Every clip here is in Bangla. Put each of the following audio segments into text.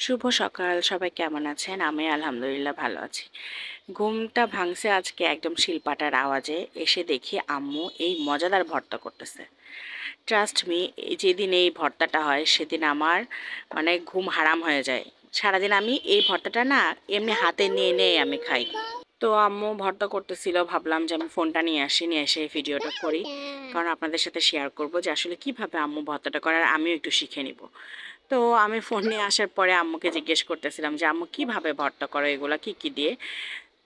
শুভ সকাল, সবাই কেমন আছেন? আমি আলহামদুলিল্লাহ ভালো আছি। ঘুমটা ভাঙছে আজকে একদম শিলপাটার আওয়াজে। এসে দেখি আম্মু এই মজাদার ভর্তা করতেছে। ট্রাস্ট মি, যেদিন এই ভর্তাটা হয় সেদিন আমার মানে ঘুম হারাম হয়ে যায়। সারাদিন আমি এই ভর্তাটা না এমনি হাতে নিয়ে নিয়ে আমি খাই। তো আম্মু ভর্তা করতেছিল, ভাবলাম যে আমি ফোনটা নিয়ে আসি, নিয়ে এসে এই ভিডিওটা করি। কারণ আপনাদের সাথে শেয়ার করব যে আসলে কিভাবে আম্মু ভর্তাটা করে আর আমিও একটু শিখে নিব। তো আমি ফোন নিয়ে আসার পরে আম্মুকে জিজ্ঞেস করতেছিলাম যে আম্মু কিভাবে ভর্তা করো, এগুলা কি কি দিয়ে।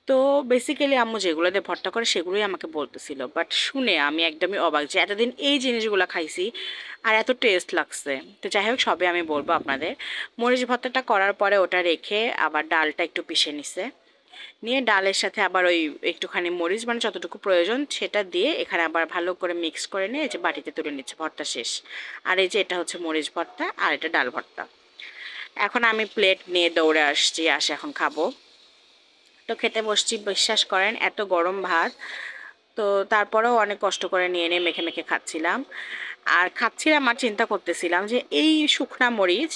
তো বেসিক্যালি আম্মু যেগুলো দিয়ে ভর্তা করে সেগুলোই আমাকে বলতেছিল, বাট শুনে আমি একদমই অবাক যে এতদিন এই জিনিসগুলো খাইছি আর এত টেস্ট লাগছে। তো যাই হোক, সবে আমি বলবো আপনাদের। মরিচ ভর্তাটা করার পরে ওটা রেখে আবার ডালটা একটু পিষে নিছে, নিয়ে ডালের সাথে আবার ওই একটুখানি মরিচ মানে যতটুকু প্রয়োজন সেটা দিয়ে এখানে আবার ভালো করে মিক্স করে নিয়ে এই যে বাটিতে তুলে নিচ্ছে, ভর্তা শেষ। আর এই যে এটা হচ্ছে মরিচ ভর্তা আর এটা ডাল ভর্তা। এখন আমি প্লেট নিয়ে দৌড়ে আসছি, আসে এখন খাবো। তো খেতে বসছি, বিশ্বাস করেন এত গরম ভাত, তো তারপরেও অনেক কষ্ট করে নিয়ে নিয়ে মেখে মেখে খাচ্ছিলাম। আর খাচ্ছিলাম আর চিন্তা করতেছিলাম যে এই শুকনা মরিচ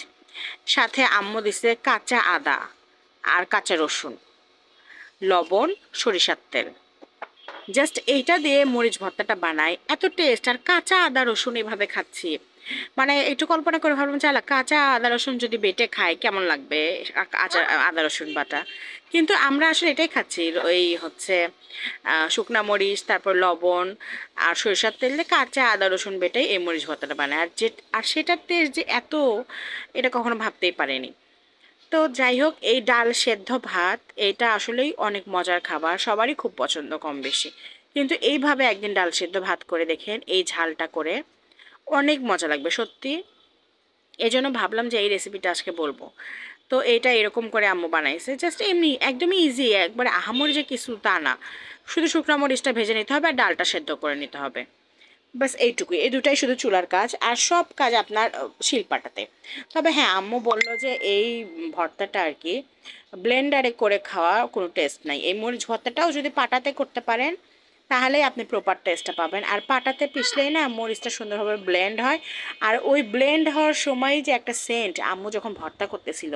সাথে আম্মু দিছে কাঁচা আদা আর কাঁচা রসুন, লবণ, সরিষার তেল, জাস্ট এইটা দিয়ে মরিচ ভর্তাটা বানাই, এত টেস্ট। আর কাঁচা আদা রসুন এভাবে খাচ্ছি, মানে একটু কল্পনা করে ভাবলাম যে আলা কাঁচা আদা রসুন যদি বেটে খাই কেমন লাগবে, কাঁচা আদা রসুন বাটা। কিন্তু আমরা আসলে এটাই খাচ্ছি, ওই হচ্ছে শুকনা মরিচ, তারপর লবণ আর সরিষার তেল দিয়ে কাঁচা আদা রসুন বেটে এই মরিচ ভর্তাটা বানায়। আর সেটার টেস্ট যে এত, এটা কখনো ভাবতেই পারিনি। তো যাই হোক, এই ডাল সেদ্ধ ভাত এটা আসলেই অনেক মজার খাবার, সবারই খুব পছন্দ কম বেশি। কিন্তু এইভাবে একদিন ডাল সেদ্ধ ভাত করে দেখেন, এই ঝালটা করে অনেক মজা লাগবে সত্যি। এই জন্য ভাবলাম যে এই রেসিপিটা আজকে বলবো। তো এটা এরকম করে আম্মু বানাইছে, জাস্ট এমনি একদমই ইজি, একবারে আহামরি যে কিছু তা না। শুধু শুকনো মরিচটা ভেজে নিতে হবে আর ডালটা সেদ্ধ করে নিতে হবে, বাস এইটুকুই। এই দুটাই শুধু চুলার কাজ, আর সব কাজ আপনার শিলপাটাতে। তবে হ্যাঁ, আম্মু বললো যে এই ভর্তাটা আর কি ব্লেন্ডারে করে খাওয়া কোনো টেস্ট নাই। এই মরিচ ভর্তাটাও যদি পাটাতে করতে পারেন তাহলেই আপনি প্রপার টেস্টটা পাবেন। আর পাটাতে পিষলেই না মরিচটা সুন্দরভাবে ব্লেন্ড হয়। আর ওই ব্লেন্ড হওয়ার সময় যে একটা সেন্ট, আম্মু যখন ভর্তা করতেছিল,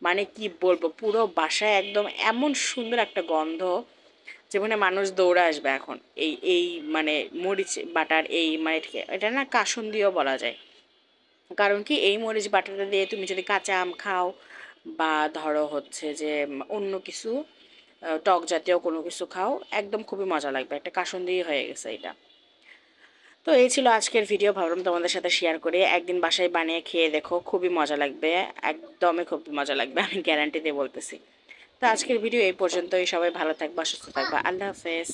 মানে কি বলবো, পুরো বাসায় একদম এমন সুন্দর একটা গন্ধ, যেখানে মানুষ দৌড়ে আসবে এখন। এই মানে মরিচ বাটার এই মানে এটা না কাসুন্দিও বলা যায়। কারণ কি, এই মরিচ বাটাটা দিয়ে তুমি যদি কাঁচা আম খাও বা ধরো হচ্ছে যে অন্য কিছু টক জাতীয় কোনো কিছু খাও, একদম খুবই মজা লাগবে, একটা কাসুন্দি হয়ে গেছে এটা। তো এই ছিল আজকের ভিডিও, ভাবলাম তোমাদের সাথে শেয়ার করে। একদিন বাসায় বানিয়ে খেয়ে দেখো, খুবই মজা লাগবে, একদমই খুবই মজা লাগবে, আমি গ্যারান্টি দিয়ে বলতেছি। তো আজকের ভিডিও এই পর্যন্তই। সবাই ভালো থাকবা, সুস্থ থাকবা, আল্লাহ হাফেজ।